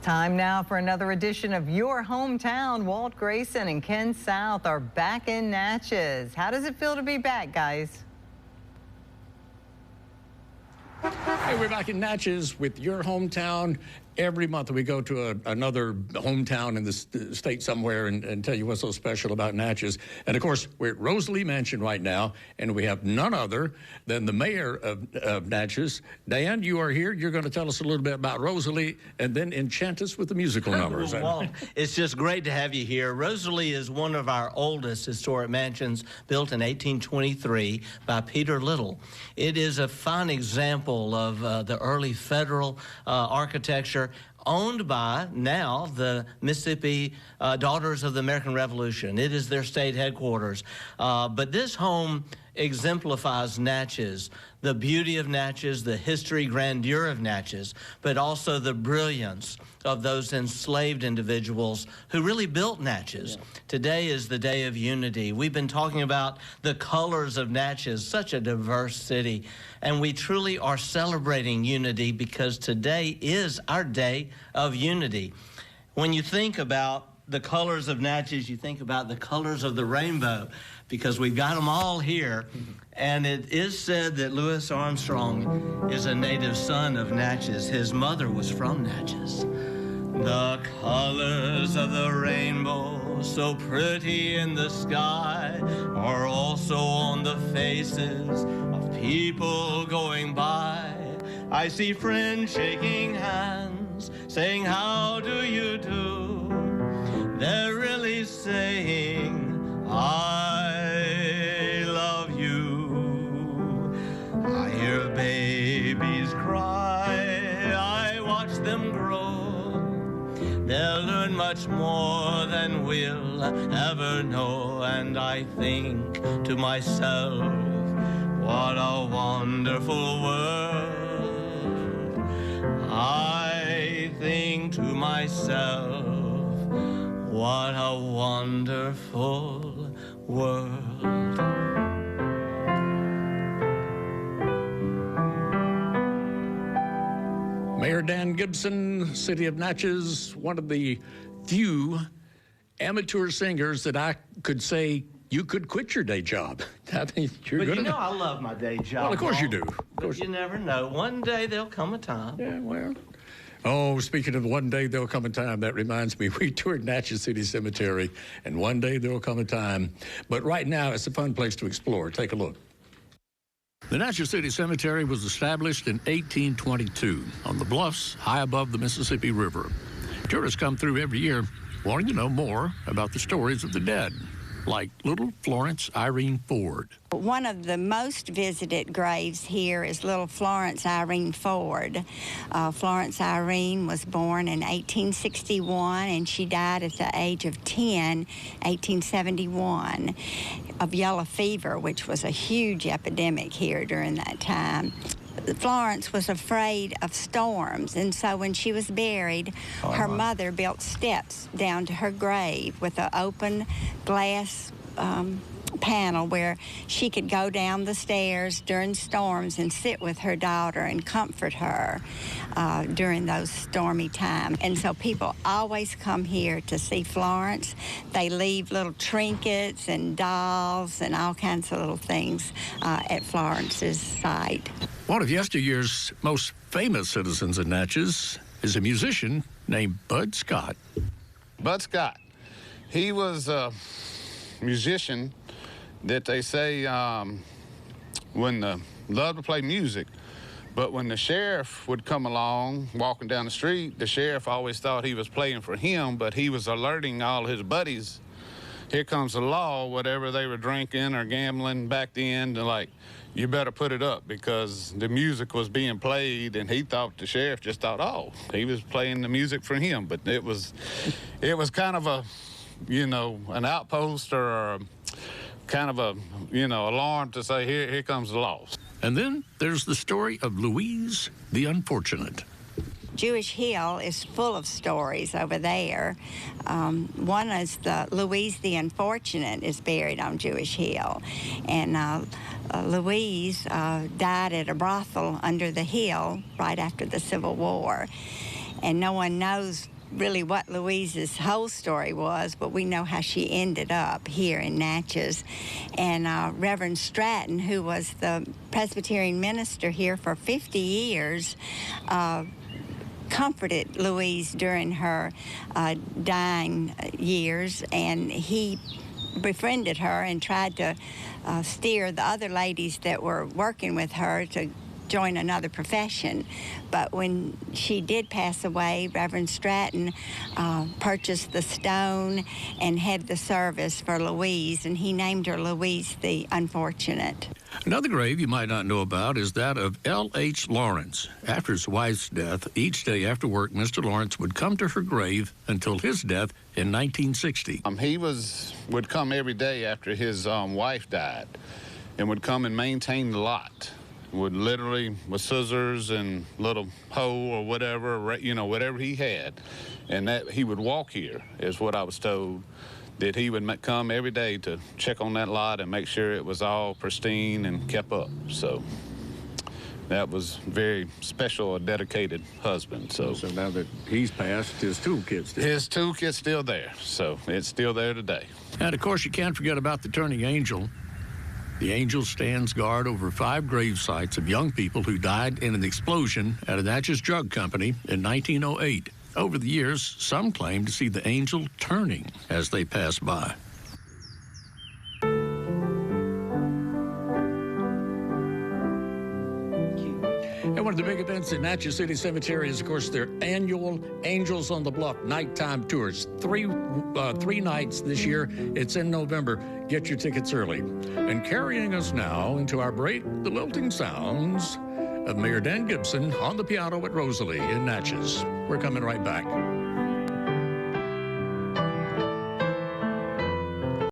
Time now for another edition of Your Hometown. Walt Grayson and Ken South are back in Natchez. How does it feel to be back, guys? Hey, we're back in Natchez with Your Hometown. Every month we go to another hometown in the state somewhere and tell you what's so special about Natchez. And, of course, we're at Rosalie Mansion right now, and we have none other than the mayor of Natchez. Diane, you are here. You're going to tell us a little bit about Rosalie and then enchant us with the musical numbers. Walt, it's just great to have you here. Rosalie is one of our oldest historic mansions, built in 1823 by Peter Little. It is a fine example of the early federal architecture, owned by now the Mississippi Daughters of the American Revolution. It is their state headquarters. But this home exemplifies Natchez, the beauty of Natchez, the history, grandeur of Natchez, but also the brilliance of those enslaved individuals who really built Natchez. Yeah. Today is the day of unity. We've been talking about the colors of Natchez, such a diverse city, and we truly are celebrating unity because today is our day of unity. When you think about the colors of Natchez, you think about the colors of the rainbow, because we've got them all here. And it is said that Louis Armstrong is a native son of Natchez. His mother was from Natchez. The colors of the rainbow, so pretty in the sky, are also on the faces of people going by. I see friends shaking hands, saying, "How do you do?" They're really saying, "I love you." I hear babies cry, I watch them grow. They'll learn much more than we'll ever know. And I think to myself, what a wonderful world. I think to myself, what a wonderful world. Mayor Dan Gibson, City of Natchez, one of the few amateur singers that I could say you could quit your day job. I mean, I love my day job. Well, of course you do. But you never know. One day there'll come a time. Yeah, well. Oh, speaking of one day there'll come a time, that reminds me, we toured Natchez City Cemetery, and one day there'll come a time. But right now, it's a fun place to explore. Take a look. The Natchez City Cemetery was established in 1822 on the bluffs high above the Mississippi River. Tourists come through every year wanting to know more about the stories of the dead, like little Florence Irene Ford. One of the most visited graves here is little Florence Irene Ford. Florence Irene was born in 1861, and she died at the age of 10, 1871, of yellow fever, which was a huge epidemic here during that time. Florence was afraid of storms, and so when she was buried, her mother built steps down to her grave with an open glass panel where she could go down the stairs during storms and sit with her daughter and comfort her during those stormy times. And so people always come here to see Florence. They leave little trinkets and dolls and all kinds of little things at Florence's site. One of yesteryear's most famous citizens in Natchez is a musician named Bud Scott. Bud Scott, he was a musician that they say loved to play music, but when the sheriff would come along walking down the street, the sheriff always thought he was playing for him, but he was alerting all his buddies, here comes the law. Whatever they were drinking or gambling back then, they're like, you better put it up, because the music was being played, and he thought, the sheriff just thought, oh, he was playing the music for him. But it was kind of a, an outpost or a, kind of a, alarm to say, here comes the law. And then there's the story of Louise the Unfortunate. Jewish Hill is full of stories over there. One is Louise the Unfortunate is buried on Jewish Hill. And Louise died at a brothel under the hill right after the Civil War. And no one knows really what Louise's whole story was, but we know how she ended up here in Natchez. And Reverend Stratton, who was the Presbyterian minister here for 50 years, comforted Louise during her dying years, and he befriended her and tried to steer the other ladies that were working with her to join another profession. But when she did pass away, Reverend Stratton purchased the stone and had the service for Louise, and he named her Louise the Unfortunate. Another grave you might not know about is that of L.H. Lawrence. After his wife's death, each day after work, Mr. Lawrence would come to her grave until his death in 1960. He would come every day after his wife died and would come and maintain the lot. Would literally, with scissors and little hoe or whatever, you know, whatever he had. And that he would walk here, is what I was told, that he would come every day to check on that lot and make sure it was all pristine and kept up. So that was very special, a dedicated husband. So now that he's passed, his toolkit's still there. His toolkit's still there, so it's still there today. And of course, you can't forget about the turning angel. The angel stands guard over 5 grave sites of young people who died in an explosion at a Natchez drug company in 1908. Over the years, some claim to see the angel turning as they pass by. And one of the big events at Natchez City Cemetery is, of course, their annual Angels on the Bluff nighttime tours. Three nights this year. It's in November. Get your tickets early. And carrying us now into our break, the lilting sounds of Mayor Dan Gibson on the piano at Rosalie in Natchez. We're coming right back.